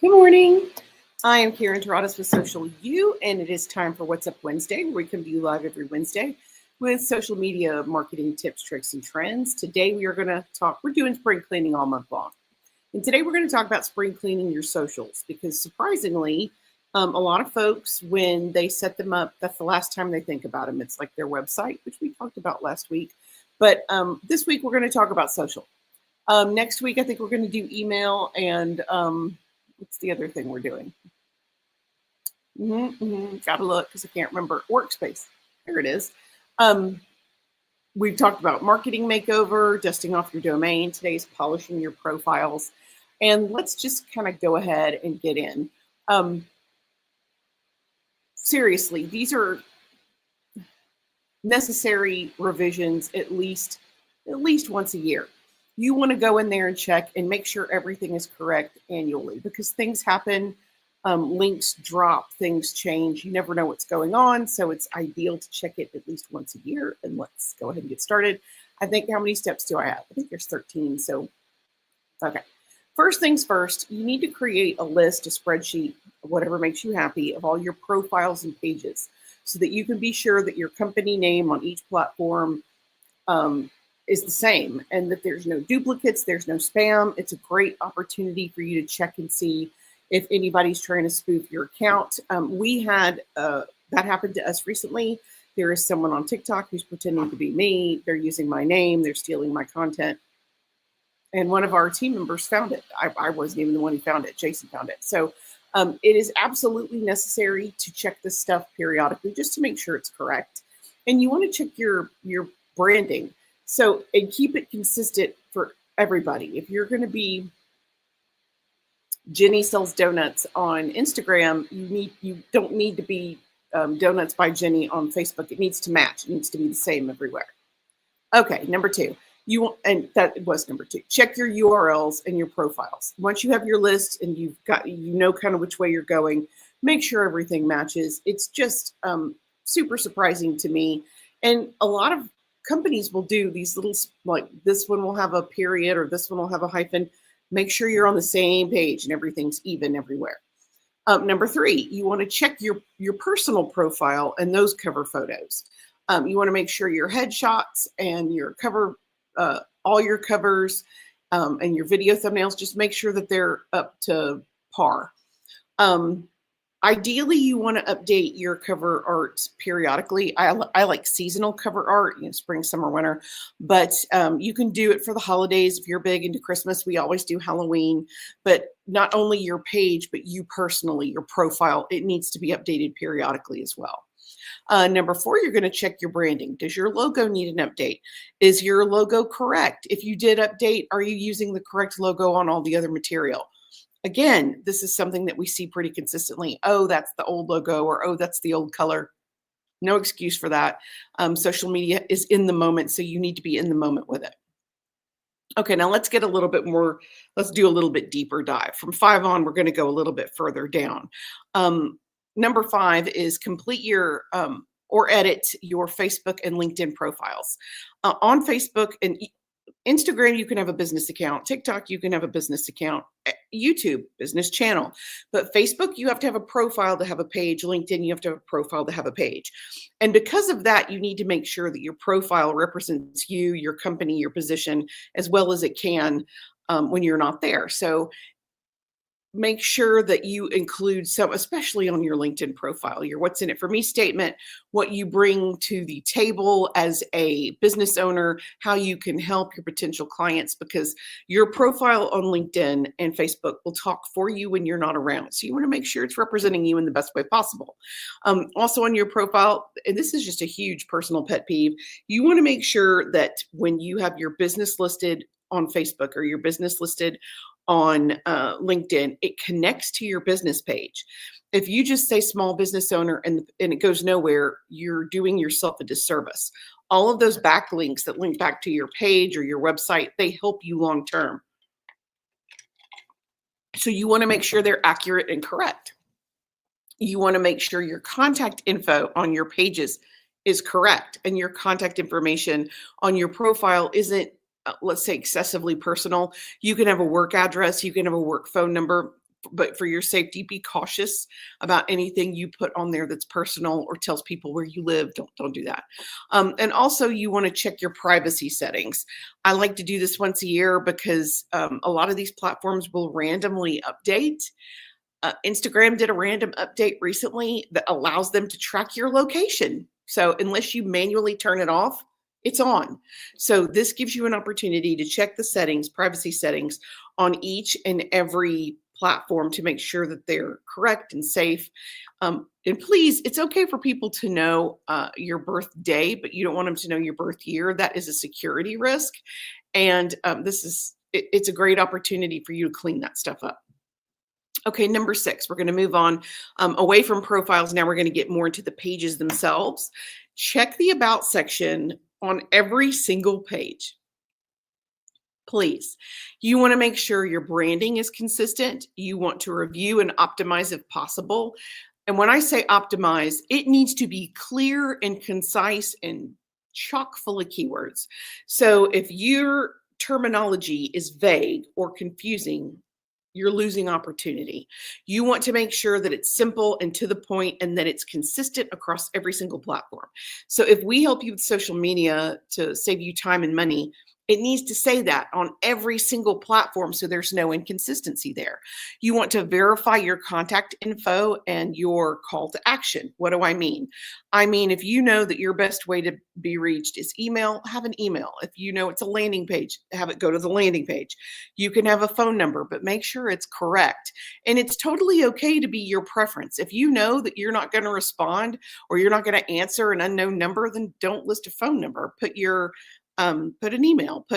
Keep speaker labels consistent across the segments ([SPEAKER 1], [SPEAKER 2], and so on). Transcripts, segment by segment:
[SPEAKER 1] Good morning. I am Karen Terradas with Social U, and it is time for What's Up Wednesday, where we can be live every Wednesday with social media marketing tips, tricks, and trends. Today we are going to we're doing spring cleaning all month long. And today we're going to talk about spring cleaning your socials, because surprisingly, a lot of folks, when they set them up, that's the last time they think about them. It's like their website, which we talked about last week. But this week we're going to talk about social. Next week, I think we're going to do email and what's the other thing we're doing? Gotta look because I can't remember. Workspace. There it is. We've talked about marketing makeover, dusting off your domain. Today's polishing your profiles. And let's just kind of go ahead and get in. Seriously, these are necessary revisions at least once a year. You want to go in there and check and make sure everything is correct annually, because things happen, links drop, things change. You never know what's going on. So it's ideal to check it at least once a year. And let's go ahead and get started. I think, how many steps do I have? I think there's 13. So, okay. First things first, you need to create a list, a spreadsheet, whatever makes you happy, of all your profiles and pages, so that you can be sure that your company name on each platform is the same, and that there's no duplicates, there's no spam. It's a great opportunity for you to check and see if anybody's trying to spoof your account. We had that happen to us recently. There is someone on TikTok who's pretending to be me. They're using my name. They're stealing my content. And one of our team members found it. I wasn't even the one who found it. Jason found it. So it is absolutely necessary to check this stuff periodically just to make sure it's correct. And you want to check your branding. So, and keep it consistent for everybody. If you're going to be Jenny Sells Donuts on Instagram, you don't need to be Donuts by Jenny on Facebook. It needs to match. It needs to be the same everywhere. Okay, number two. And that was number two. Check your URLs and your profiles. Once you have your list and you know kind of which way you're going, make sure everything matches. It's just super surprising to me. And a lot of companies will do these little, like this one will have a period or this one will have a hyphen. Make sure you're on the same page and everything's even everywhere. Number three, you want to check your personal profile and those cover photos. You want to make sure your headshots and your cover, all your covers and your video thumbnails, just make sure that they're up to par. Ideally, you want to update your cover art periodically. I like seasonal cover art, spring, summer, winter, but you can do it for the holidays. If you're big into Christmas, we always do Halloween, but not only your page, but you personally, your profile, it needs to be updated periodically as well. Number four, you're going to check your branding. Does your logo need an update? Is your logo correct? If you did update, are you using the correct logo on all the other material? Again, this is something that we see pretty consistently. Oh, that's the old logo, or oh, that's the old color. No excuse for that. Social media is in the moment, so you need to be in the moment with it. Okay, now let's get a little bit more, let's do a little bit deeper dive. From 5 on, we're going to go a little bit further down. Number 5 is complete your or edit your Facebook and LinkedIn profiles. On Facebook and Instagram, you can have a business account. TikTok, you can have a business account. YouTube, business channel. But Facebook, you have to have a profile to have a page. LinkedIn, you have to have a profile to have a page. And because of that, you need to make sure that your profile represents you, your company, your position, as well as it can when you're not there. So make sure that you include some, especially on your LinkedIn profile, your what's in it for me statement, what you bring to the table as a business owner, how you can help your potential clients, because your profile on LinkedIn and Facebook will talk for you when you're not around. So you want to make sure it's representing you in the best way possible. Also on your profile, and this is just a huge personal pet peeve, you want to make sure that when you have your business listed on Facebook or your business listed on LinkedIn, it connects to your business page. If you just say small business owner and it goes nowhere, you're doing yourself a disservice. All of those backlinks that link back to your page or your website, they help you long term. So you want to make sure they're accurate and correct. You want to make sure your contact info on your pages is correct and your contact information on your profile isn't let's say excessively personal. You can have a work address, you can have a work phone number. but for your safety, be cautious about anything you put on there that's personal or tells people where you live. Don't do that. And also, you want to check your privacy settings. I like to do this once a year because a lot of these platforms will randomly update. Instagram did a random update recently that allows them to track your location. So unless you manually turn it off, it's on. So this gives you an opportunity to check the settings, privacy settings on each and every platform to make sure that they're correct and safe. And please, it's okay for people to know your birthday, but you don't want them to know your birth year. That is a security risk. And it's a great opportunity for you to clean that stuff up. Okay, number 6, we're going to move on away from profiles. Now we're going to get more into the pages themselves. Check the About section on every single page. Please, you want to make sure your branding is consistent. You want to review and optimize if possible. And when I say optimize, it needs to be clear and concise and chock full of keywords. So if your terminology is vague or confusing, you're losing opportunity. You want to make sure that it's simple and to the point and that it's consistent across every single platform. So if we help you with social media to save you time and money, it needs to say that on every single platform so there's no inconsistency there. You want to verify your contact info and your call to action. What do I mean? I mean, if you know that your best way to be reached is email, have an email. If you know it's a landing page, have it go to the landing page. You can have a phone number, but make sure it's correct. And it's totally okay to be your preference. If you know that you're not going to respond or you're not going to answer an unknown number, then don't list a phone number. Put an email,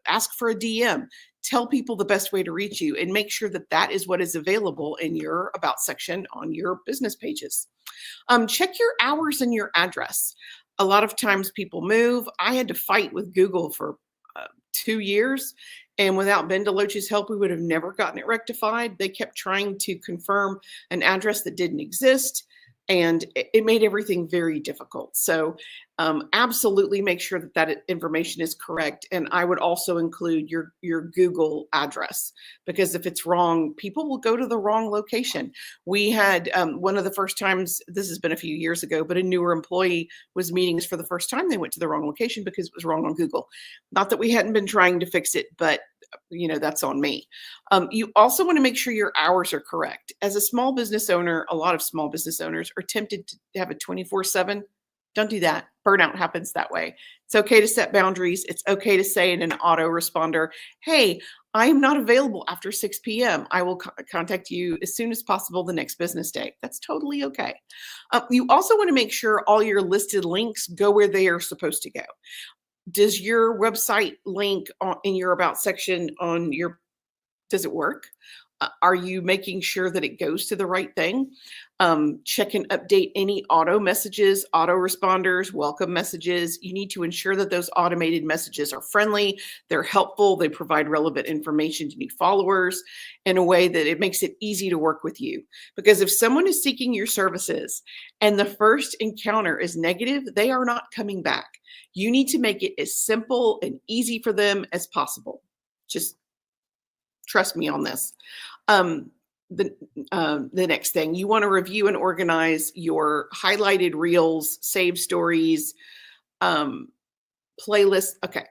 [SPEAKER 1] ask for a DM, tell people the best way to reach you, and make sure that that is what is available in your About section on your business pages. Check your hours and your address. A lot of times people move. I had to fight with Google for 2 years. And without Ben DeLoach's help, we would have never gotten it rectified. They kept trying to confirm an address that didn't exist. And it made everything very difficult. So absolutely make sure that that information is correct. And I would also include your Google address, because if it's wrong, people will go to the wrong location. We had one of the first times, this has been a few years ago, but a newer employee was meeting us for the first time. They went to the wrong location because it was wrong on Google. Not that we hadn't been trying to fix it, but that's on me. You also want to make sure your hours are correct. As a small business owner, a lot of small business owners are tempted to have a 24/7. Don't do that. Burnout happens that way. It's okay to set boundaries. It's okay to say in an autoresponder, hey, I am not available after 6 p.m. I will contact you as soon as possible the next business day. That's totally okay. You also want to make sure all your listed links go where they are supposed to go. Does your website link in your About section does it work? Are you making sure that it goes to the right thing? Check and update any auto messages, auto responders, welcome messages. You need to ensure that those automated messages are friendly, they're helpful, they provide relevant information to new followers in a way that it makes it easy to work with you. Because if someone is seeking your services and the first encounter is negative, they are not coming back. You need to make it as simple and easy for them as possible. Just trust me on this. The next thing, you want to review and organize your highlighted reels, save stories, playlists. Okay.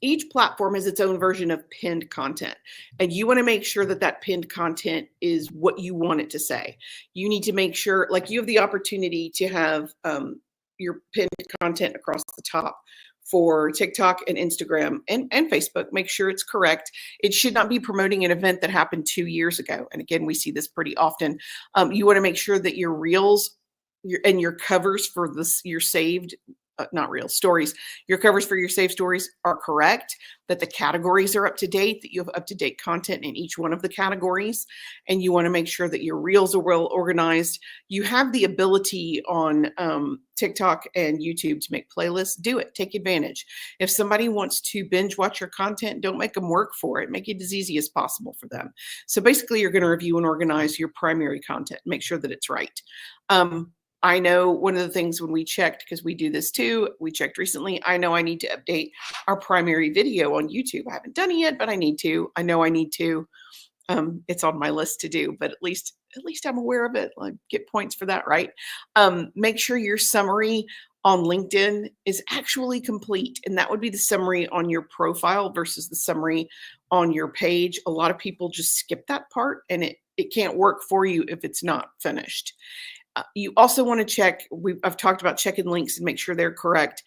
[SPEAKER 1] Each platform has its own version of pinned content, and you want to make sure that that pinned content is what you want it to say. You need to make sure, like, you have the opportunity to have your pinned content across the top for TikTok and Instagram and Facebook. Make sure it's correct. It should not be promoting an event that happened 2 years ago. And again, we see this pretty often. You want to make sure that your reels and your covers for your saved, not reels, stories, your covers for your saved stories are correct, that the categories are up to date, that you have up-to-date content in each one of the categories. And you want to make sure that your reels are well organized. You have the ability on TikTok and YouTube to make playlists. Do it. Take advantage. If somebody wants to binge watch your content, don't make them work for it. Make it as easy as possible for them. So basically, you're going to review and organize your primary content. Make sure that it's right. I know one of the things when we checked, because we do this too, we checked recently, I know I need to update our primary video on YouTube. I haven't done it yet, but I need to. I know I need to. It's on my list to do, but at least I'm aware of it. Like, get points for that, right? Make sure your summary on LinkedIn is actually complete, and that would be the summary on your profile versus the summary on your page. A lot of people just skip that part, and it can't work for you if it's not finished. You also want to check. I've talked about checking links and make sure they're correct.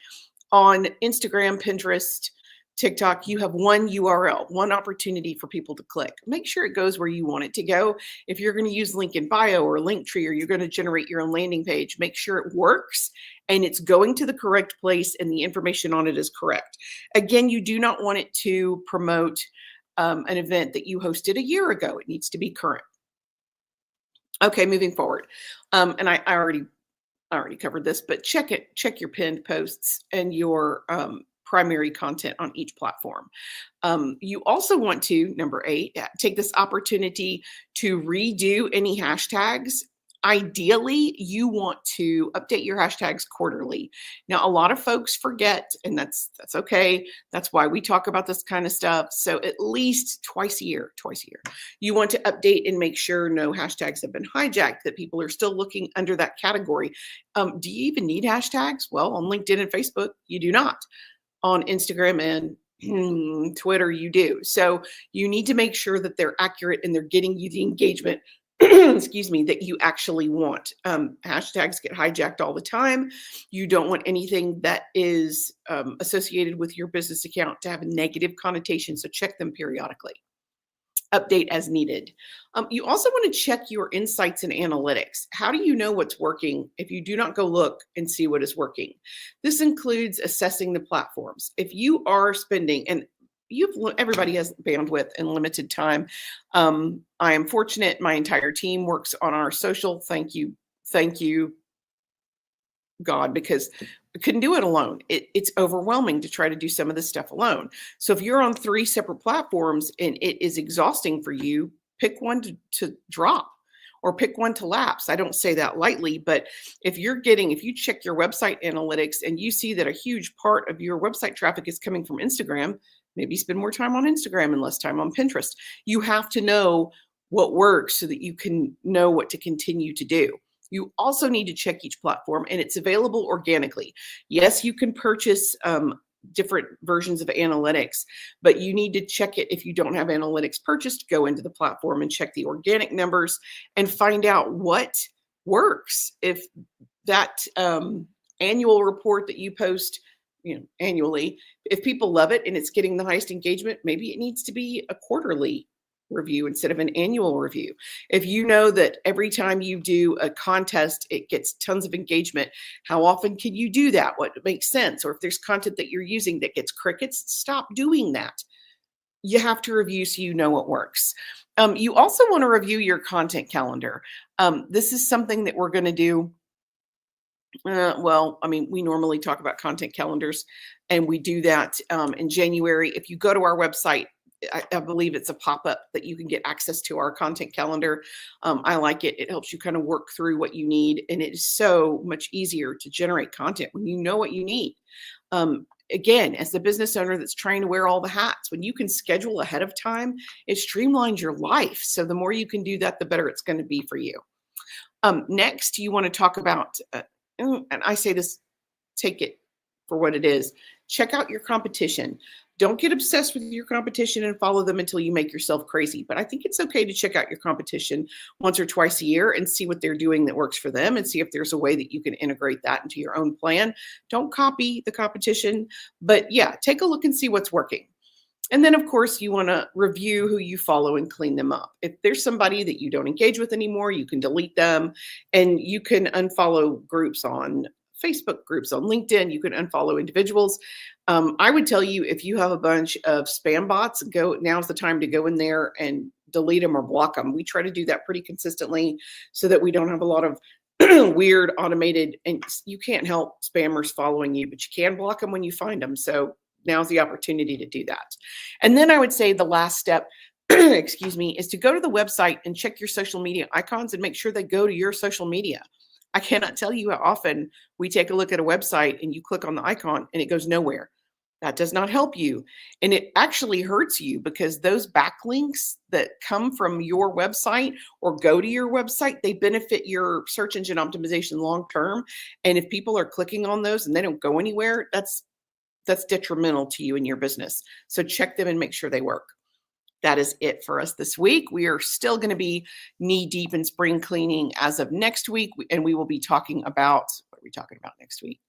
[SPEAKER 1] On Instagram, Pinterest, TikTok, you have one URL, one opportunity for people to click. Make sure it goes where you want it to go. If you're going to use link in bio or Linktree, or you're going to generate your own landing page, make sure it works and it's going to the correct place and the information on it is correct. Again, you do not want it to promote an event that you hosted a year ago. It needs to be current. Okay, moving forward. And I already covered this, but check your pinned posts and your primary content on each platform. You also want to, number 8, take this opportunity to redo any hashtags. Ideally, you want to update your hashtags quarterly. Now, a lot of folks forget, and that's okay. That's why we talk about this kind of stuff. So at least twice a year, you want to update and make sure no hashtags have been hijacked, that people are still looking under that category. Do you even need hashtags? Well, on LinkedIn and Facebook, you do not. On Instagram and Twitter, you do. So you need to make sure that they're accurate and they're getting you the engagement, excuse me, that you actually want. Hashtags get hijacked all the time. You don't want anything that is associated with your business account to have a negative connotation. So check them periodically. Update as needed. You also want to check your insights and analytics. How do you know what's working if you do not go look and see what is working? This includes assessing the platforms. If you are spending, and everybody has bandwidth and limited time. I am fortunate. My entire team works on our social. Thank you, God, because I couldn't do it alone. It's overwhelming to try to do some of this stuff alone. So if you're on 3 separate platforms and it is exhausting for you, pick one to drop or pick one to lapse. I don't say that lightly, but if you check your website analytics and you see that a huge part of your website traffic is coming from Instagram, maybe spend more time on Instagram and less time on Pinterest. You have to know what works so that you can know what to continue to do. You also need to check each platform, and it's available organically. Yes, you can purchase different versions of analytics, but you need to check it. If you don't have analytics purchased, go into the platform and check the organic numbers and find out what works. If that annual report that you post, annually, if people love it and it's getting the highest engagement, maybe it needs to be a quarterly review instead of an annual review. If you know that every time you do a contest, it gets tons of engagement, how often can you do that? What makes sense? Or if there's content that you're using that gets crickets, stop doing that. You have to review so you know what works. You also want to review your content calendar. This is something that we're going to do. We normally talk about content calendars, and we do that in January. If you go to our website, I believe it's a pop-up that you can get access to our content calendar. I like it. It helps you kind of work through what you need. And it is so much easier to generate content when you know what you need. Again, as the business owner that's trying to wear all the hats, when you can schedule ahead of time, it streamlines your life. So the more you can do that, the better it's going to be for you. Next, you want to talk about, and I say this, take it for what it is. Check out your competition. Don't get obsessed with your competition and follow them until you make yourself crazy. But I think it's okay to check out your competition once or twice a year and see what they're doing that works for them and see if there's a way that you can integrate that into your own plan. Don't copy the competition, but yeah, take a look and see what's working. And then, of course, you want to review who you follow and clean them up. If there's somebody that you don't engage with anymore, you can delete them, and you can unfollow groups on Facebook, groups on LinkedIn. You can unfollow individuals. I would tell you, if you have a bunch of spam bots, now's the time to go in there and delete them or block them. We try to do that pretty consistently so that we don't have a lot of weird automated, and you can't help spammers following you, but you can block them when you find them. So now's the opportunity to do that. And then I would say the last step, excuse me, is to go to the website and check your social media icons and make sure they go to your social media. I cannot tell you how often we take a look at a website and you click on the icon and it goes nowhere. That does not help you. And it actually hurts you because those backlinks that come from your website or go to your website, they benefit your search engine optimization long term. And if people are clicking on those and they don't go anywhere, that's detrimental to you and your business. So check them and make sure they work. That is it for us this week. We are still going to be knee deep in spring cleaning as of next week. And we will be talking about, what are we talking about next week?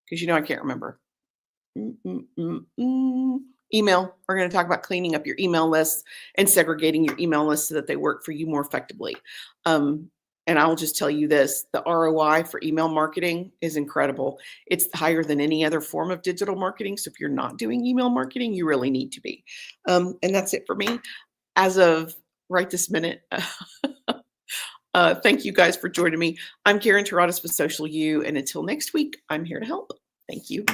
[SPEAKER 1] Because I can't remember. Email. We're going to talk about cleaning up your email lists and segregating your email lists so that they work for you more effectively. And I'll just tell you this, the ROI for email marketing is incredible. It's higher than any other form of digital marketing. So if you're not doing email marketing, you really need to be. And that's it for me as of right this minute. Thank you guys for joining me. I'm Karen Taradas with Social U. And until next week, I'm here to help. Thank you.